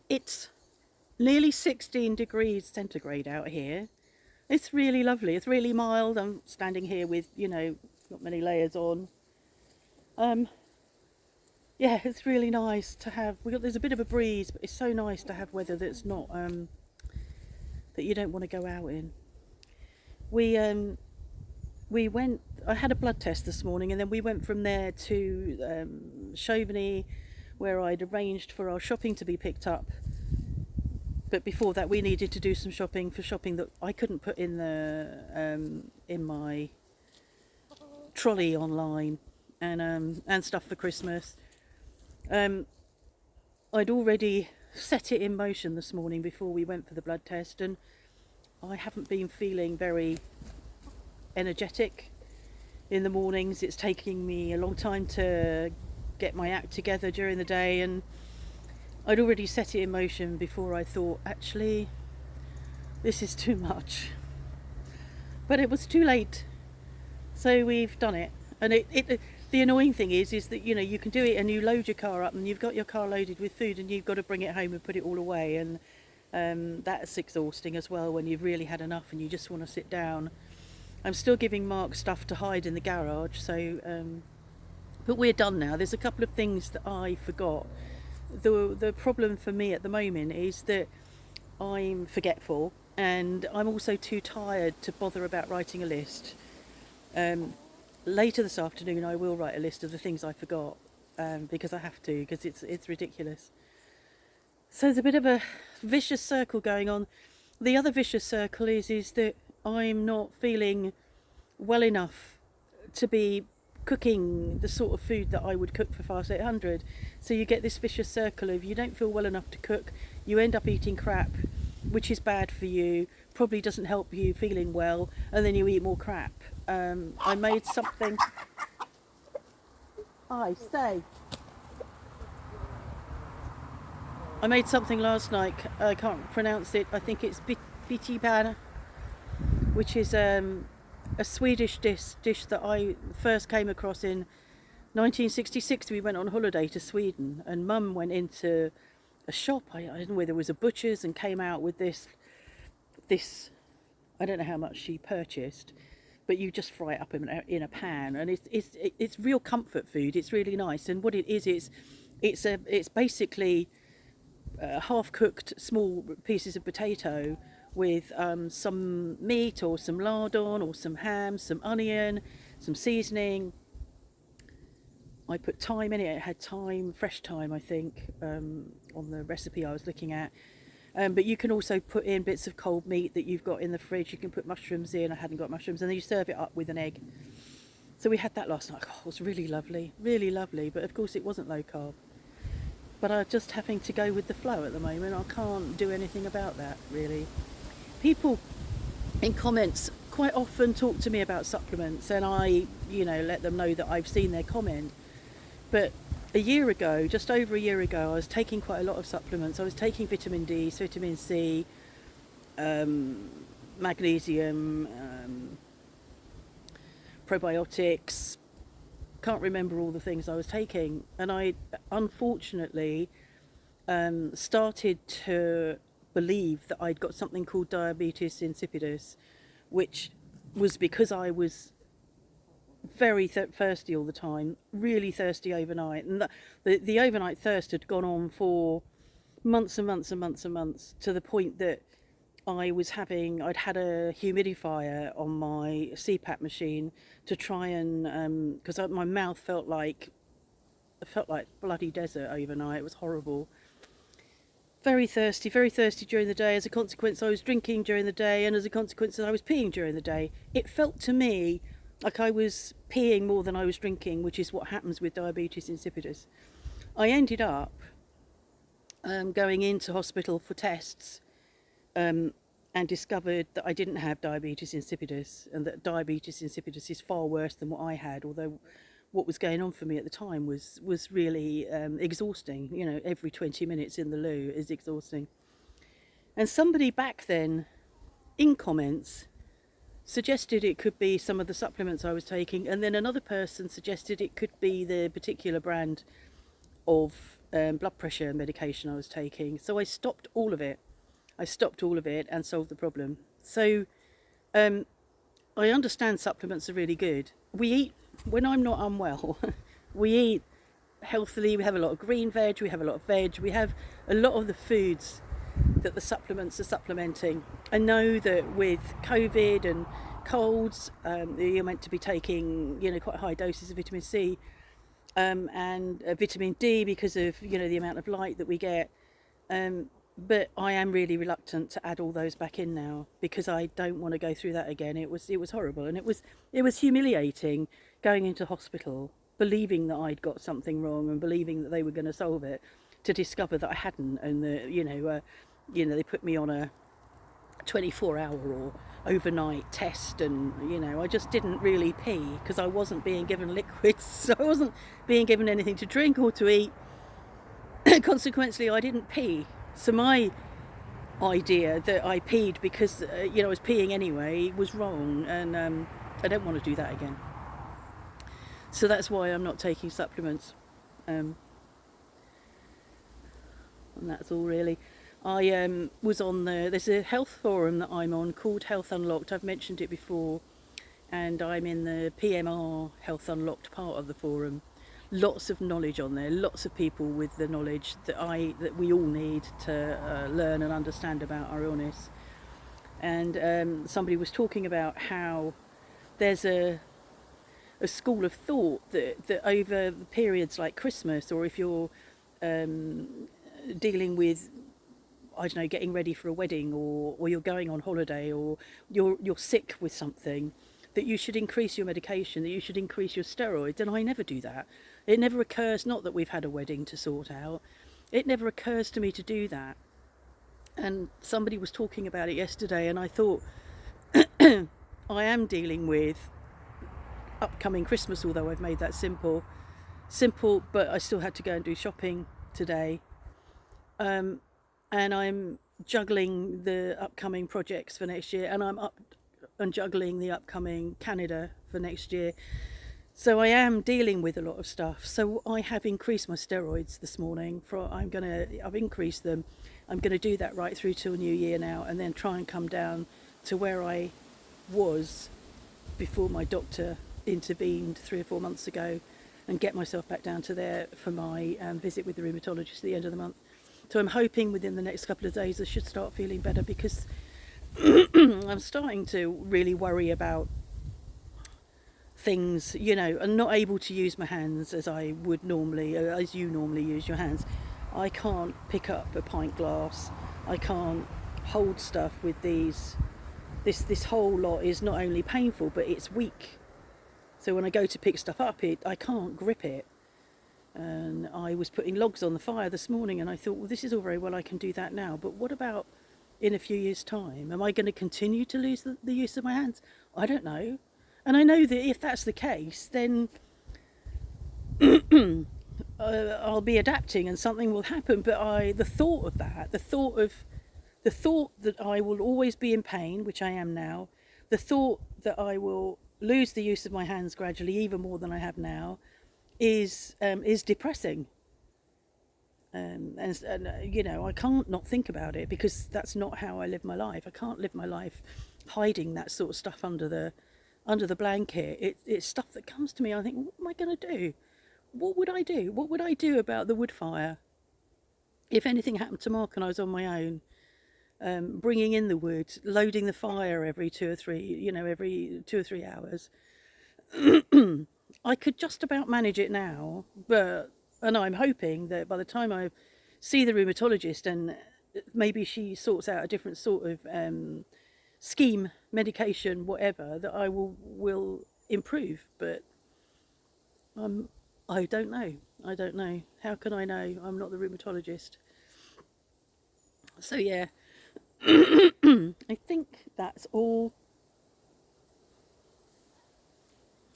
It's nearly 16 degrees centigrade out here. It's really lovely. It's really mild. I'm standing here with, not many layers on. Yeah, it's really nice to have. There's a bit of a breeze, but it's so nice to have weather that's not that you don't want to go out in. We went. I had a blood test this morning, and then we went from there to Chauvigny, where I'd arranged for our shopping to be picked up. But before that, we needed to do some shopping that I couldn't put in my trolley online, and stuff for Christmas. I'd already set it in motion this morning before we went for the blood test, and I haven't been feeling very energetic in the mornings. It's taking me a long time to get my act together during the day, and I'd already set it in motion before I thought, actually, this is too much. But it was too late, so we've done it. And the annoying thing is that you can do it, and you load your car up, and you've got your car loaded with food, and you've got to bring it home and put it all away, and that's exhausting as well when you've really had enough and you just want to sit down. I'm still giving Mark stuff to hide in the garage, but we're done now. There's a couple of things that I forgot. The problem for me at the moment is that I'm forgetful, and I'm also too tired to bother about writing a list. Later this afternoon I will write a list of the things I forgot, because I have to, because it's ridiculous. So there's a bit of a vicious circle going on. The other vicious circle is that I'm not feeling well enough to be cooking the sort of food that I would cook for Fast 800. So you get this vicious circle of, you don't feel well enough to cook, you end up eating crap, which is bad for you, probably doesn't help you feeling well, and then you eat more crap. I made something. I made something last night. I can't pronounce it. I think it's bitibana, which is a Swedish dish that I first came across in 1966. We went on holiday to Sweden, and Mum went into a shop. I don't know whether it was a butcher's, and came out with this. I don't know how much she purchased, but you just fry it up in a pan, and it's real comfort food. It's really nice, and what it is, it's basically half-cooked small pieces of potato with some meat or some lardon or some ham, some onion, some seasoning. I put thyme in it. It had thyme, fresh thyme, I think, on the recipe I was looking at. But you can also put in bits of cold meat that you've got in the fridge. You can put mushrooms in. I hadn't got mushrooms, and then you serve it up with an egg. So we had that last night. Oh, it was really lovely, but of course it wasn't low carb. But I'm just having to go with the flow at the moment. I can't do anything about that, really. People in comments quite often talk to me about supplements, and I, let them know that I've seen their comment. But a year ago, just over a year ago, I was taking quite a lot of supplements. I was taking vitamin D, vitamin C, magnesium, probiotics. Can't remember all the things I was taking, and I unfortunately started to believe that I'd got something called diabetes insipidus, which was because I was very thirsty all the time, really thirsty overnight, and the overnight thirst had gone on for months and months and months and months, to the point that I'd had a humidifier on my CPAP machine to try and, because my mouth felt like bloody desert overnight. It was horrible. Very thirsty during the day. As a consequence, I was drinking during the day, and as a consequence, I was peeing during the day. It felt to me like I was peeing more than I was drinking, which is what happens with diabetes insipidus. I ended up going into hospital for tests, and discovered that I didn't have diabetes insipidus, and that diabetes insipidus is far worse than what I had, although what was going on for me at the time was really exhausting. Every 20 minutes in the loo is exhausting. And somebody back then in comments suggested it could be some of the supplements I was taking, and then another person suggested it could be the particular brand of blood pressure medication I was taking. So I stopped all of it. I stopped all of it and solved the problem. So um, I understand supplements are really good. We eat, when I'm not unwell, we eat healthily. We have a lot of green veg, we have a lot of veg, we have a lot of the foods that the supplements are supplementing. I know that with COVID and colds, you're meant to be taking, quite high doses of vitamin C, and vitamin D because of, the amount of light that we get. But I am really reluctant to add all those back in now because I don't want to go through that again. It was horrible, and it was humiliating going into hospital, believing that I'd got something wrong and believing that they were going to solve it, to discover that I hadn't, and they put me on a 24-hour or overnight test, and I just didn't really pee because I wasn't being given liquids, so I wasn't being given anything to drink or to eat. Consequently, I didn't pee. So my idea that I peed because I was peeing anyway was wrong, and I don't want to do that again. So that's why I'm not taking supplements, and that's all really. I was on there's a health forum that I'm on called Health Unlocked. I've mentioned it before, and I'm in the PMR Health Unlocked part of the forum. Lots of knowledge on there, lots of people with the knowledge that we all need to learn and understand about our illness. And somebody was talking about how there's a school of thought that over periods like Christmas, or if you're dealing with, I don't know, getting ready for a wedding, or you're going on holiday, or you're sick with something, that you should increase your medication, that you should increase your steroids. And I never do that. It never occurs, not that we've had a wedding to sort out, it never occurs to me to do that. And somebody was talking about it yesterday, and I thought, I am dealing with upcoming Christmas, although I've made that simple, but I still had to go and do shopping today. And I'm juggling the upcoming projects for next year, and I'm up and juggling the upcoming Canada for next year. So I am dealing with a lot of stuff. So I have increased my steroids this morning. I've increased them. I'm going to do that right through till New Year now, and then try and come down to where I was before my doctor intervened 3 or 4 months ago, and get myself back down to there for my visit with the rheumatologist at the end of the month. So I'm hoping within the next couple of days I should start feeling better, because I'm starting to really worry about things, and not able to use my hands as I would normally, as you normally use your hands. I can't pick up a pint glass. I can't hold stuff with these. This whole lot is not only painful, but it's weak. So when I go to pick stuff up, I can't grip it. And I was putting logs on the fire this morning, and I thought, well, this is all very well, I can do that now, but what about in a few years' time? Am I going to continue to lose the use of my hands? I don't know. And I know that if that's the case, then I'll be adapting and something will happen. But the thought that I will always be in pain, which I am now, the thought that I will lose the use of my hands gradually, even more than I have now, is depressing. And I can't not think about it, because that's not how I live my life. I can't live my life hiding that sort of stuff under the blanket. It's stuff that comes to me. I think, what am I going to do? What would I do? What would I do about the wood fire? If anything happened to Mark and I was on my own, bringing in the wood, loading the fire every 2 or 3 hours. I could just about manage it now, and I'm hoping that by the time I see the rheumatologist and maybe she sorts out a different sort of scheme, medication, whatever, that I will improve. But I don't know. How can I know? I'm not the rheumatologist. So yeah, I think that's all.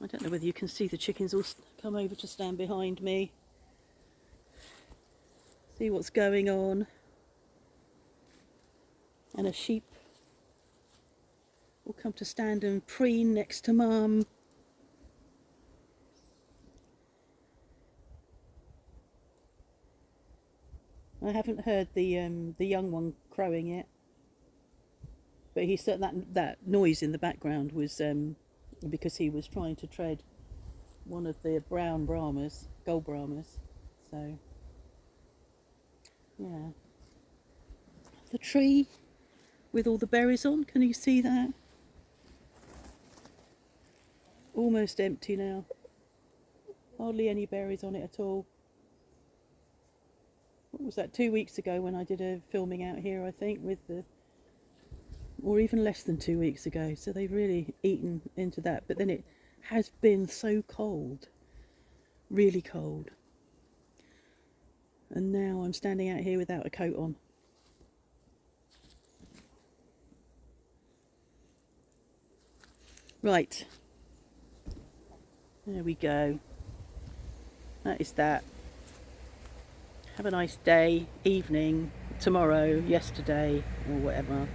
I don't know whether you can see the chickens all come over to stand behind me. See what's going on. And a sheep will come to stand and preen next to Mum. I haven't heard the young one crowing yet, but he said that noise in the background was because he was trying to tread one of the brown Brahmas, gold Brahmas. So yeah, the tree with all the berries on. Can you see that? Almost empty now. Hardly any berries on it at all. What was that, 2 weeks ago when I did a filming out here, I think, with the, or even less than 2 weeks ago. So they've really eaten into that. But then it has been so cold, really cold. And now I'm standing out here without a coat on. Right. There we go. That is that. Have a nice day, evening, tomorrow, yesterday, or whatever.